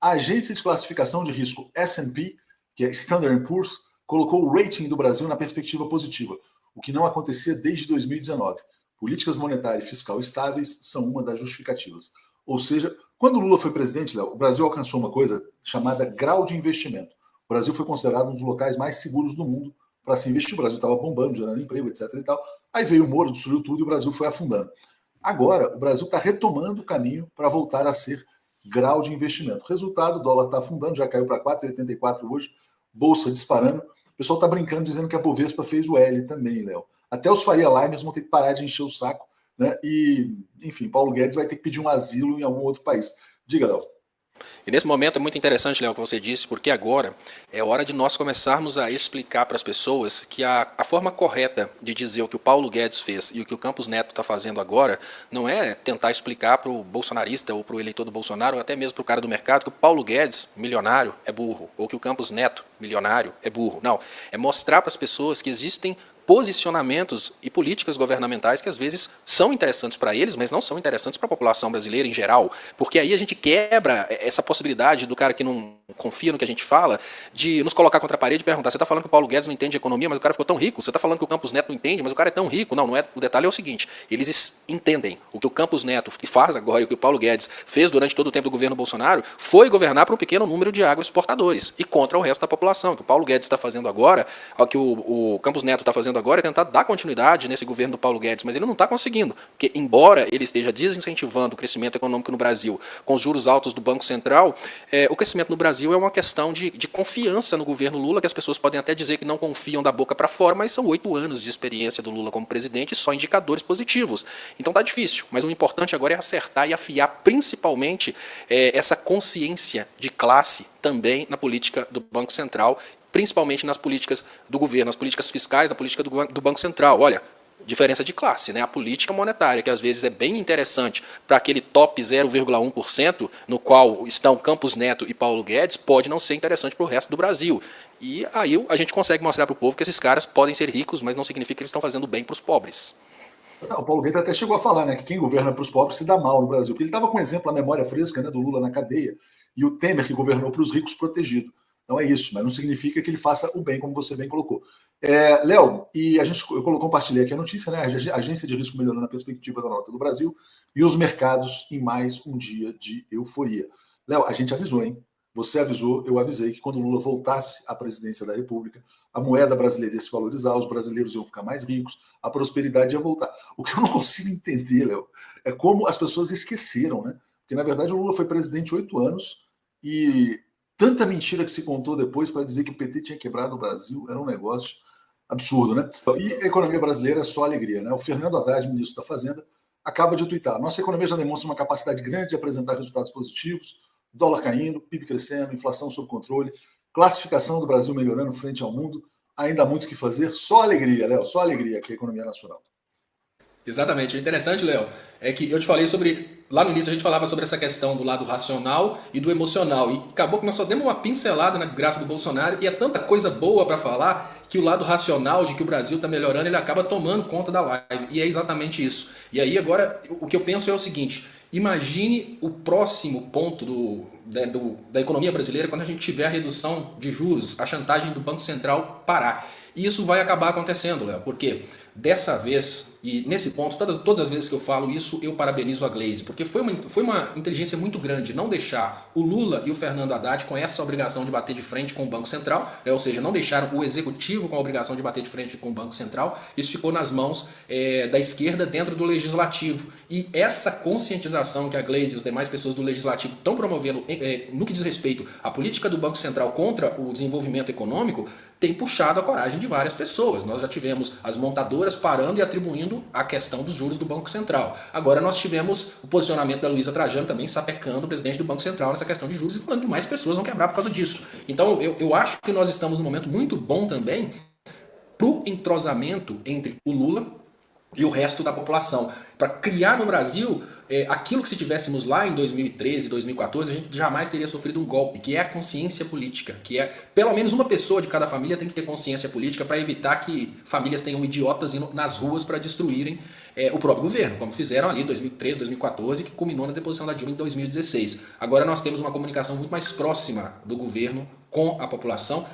A agência de classificação de risco S&P, que é Standard Poor's, colocou o rating do Brasil na perspectiva positiva, o que não acontecia desde 2019. Políticas monetária e fiscal estáveis são uma das justificativas. Ou seja, quando Lula foi presidente, Léo, o Brasil alcançou uma coisa chamada grau de investimento. O Brasil foi considerado um dos locais mais seguros do mundo para se investir. O Brasil estava bombando, gerando emprego, etc. e tal. Aí veio o Moro, destruiu tudo e o Brasil foi afundando. Agora, o Brasil está retomando o caminho para voltar a ser grau de investimento. Resultado, o dólar está afundando, já caiu para 4,84 hoje, bolsa disparando. O pessoal está brincando, dizendo que a Bovespa fez o L também, Léo. Até os Faria Limers vão ter que parar de encher o saco, né? E, enfim, Paulo Guedes vai ter que pedir um asilo em algum outro país. Diga, Léo. E nesse momento é muito interessante, Léo, o que você disse, porque agora é hora de nós começarmos a explicar para as pessoas que a forma correta de dizer o que o Paulo Guedes fez e o que o Campos Neto está fazendo agora não é tentar explicar para o bolsonarista ou para o eleitor do Bolsonaro ou até mesmo para o cara do mercado que o Paulo Guedes, milionário, é burro, ou que o Campos Neto, milionário, é burro. Não, é mostrar para as pessoas que existem posicionamentos e políticas governamentais que às vezes são interessantes para eles, mas não são interessantes para a população brasileira em geral, porque aí a gente quebra essa possibilidade do cara que não confia no que a gente fala, de nos colocar contra a parede e perguntar, você está falando que o Paulo Guedes não entende economia, mas o cara ficou tão rico, você está falando que o Campos Neto não entende, mas o cara é tão rico, não é, o detalhe é o seguinte, eles entendem o que o Campos Neto faz agora e o que o Paulo Guedes fez durante todo o tempo do governo Bolsonaro, foi governar para um pequeno número de agroexportadores e contra o resto da população. O que o Paulo Guedes está fazendo agora, o que o Campos Neto está fazendo agora é tentar dar continuidade nesse governo do Paulo Guedes, mas ele não está conseguindo, porque embora ele esteja desincentivando o crescimento econômico no Brasil com os juros altos do Banco Central, o crescimento no Brasil é uma questão de confiança no governo Lula, que as pessoas podem até dizer que não confiam da boca para fora, mas são 8 anos de experiência do Lula como presidente e só indicadores positivos. Então tá difícil, mas o importante agora é acertar e afiar principalmente essa consciência de classe também na política do Banco Central, principalmente nas políticas do governo, nas políticas fiscais, na política do Banco Central. Olha, diferença de classe, né? A política monetária, que às vezes é bem interessante para aquele top 0,1%, no qual estão Campos Neto e Paulo Guedes, pode não ser interessante para o resto do Brasil. E aí a gente consegue mostrar para o povo que esses caras podem ser ricos, mas não significa que eles estão fazendo bem para os pobres. O Paulo Guedes até chegou a falar, né, que quem governa para os pobres se dá mal no Brasil, porque ele estava com um exemplo na memória fresca, né, do Lula na cadeia, e o Temer que governou para os ricos protegido. Então é isso, mas não significa que ele faça o bem, como você bem colocou. Léo, e eu compartilhei aqui a notícia, né, a agência de risco melhorando a perspectiva da nota do Brasil e os mercados em mais um dia de euforia. Léo, a gente avisou, hein? Você avisou, eu avisei que quando o Lula voltasse à presidência da República, a moeda brasileira ia se valorizar, os brasileiros iam ficar mais ricos, a prosperidade ia voltar. O que eu não consigo entender, Léo, é como as pessoas esqueceram, né? Porque, na verdade, o Lula foi presidente 8 anos e tanta mentira que se contou depois para dizer que o PT tinha quebrado o Brasil era um negócio absurdo, né? E a economia brasileira é só alegria, né? O Fernando Haddad, ministro da Fazenda, acaba de tuitar. Nossa economia já demonstra uma capacidade grande de apresentar resultados positivos, dólar caindo, PIB crescendo, inflação sob controle, classificação do Brasil melhorando frente ao mundo, ainda há muito o que fazer, só alegria, Léo, só alegria aqui a economia nacional. Exatamente. O interessante, Léo, é que eu te falei sobre. Lá no início a gente falava sobre essa questão do lado racional e do emocional. E acabou que nós só demos uma pincelada na desgraça do Bolsonaro e é tanta coisa boa para falar que o lado racional de que o Brasil está melhorando, ele acaba tomando conta da live. E é exatamente isso. E aí agora o que eu penso é o seguinte: imagine o próximo ponto da economia brasileira quando a gente tiver a redução de juros, a chantagem do Banco Central parar. E isso vai acabar acontecendo, Léo, porque dessa vez, e nesse ponto, todas as vezes que eu falo isso, eu parabenizo a Glaze, porque foi uma inteligência muito grande não deixar o Lula e o Fernando Haddad com essa obrigação de bater de frente com o Banco Central, né, ou seja, não deixaram o Executivo com a obrigação de bater de frente com o Banco Central, isso ficou nas mãos da esquerda dentro do Legislativo. E essa conscientização que a Glaze e as demais pessoas do Legislativo estão promovendo no que diz respeito à política do Banco Central contra o desenvolvimento econômico, tem puxado a coragem de várias pessoas. Nós já tivemos as montadoras parando e atribuindo a questão dos juros do Banco Central. Agora nós tivemos o posicionamento da Luísa Trajano também sapecando o presidente do Banco Central nessa questão de juros e falando que mais pessoas vão quebrar por causa disso. Então eu acho que nós estamos num momento muito bom também para o entrosamento entre o Lula e o resto da população, para criar no Brasil aquilo que se tivéssemos lá em 2013, 2014, a gente jamais teria sofrido um golpe, que é a consciência política, que é pelo menos uma pessoa de cada família tem que ter consciência política para evitar que famílias tenham idiotas indo nas ruas para destruírem o próprio governo, como fizeram ali em 2013, 2014, que culminou na deposição da Dilma em 2016. Agora nós temos uma comunicação muito mais próxima do governo com a população.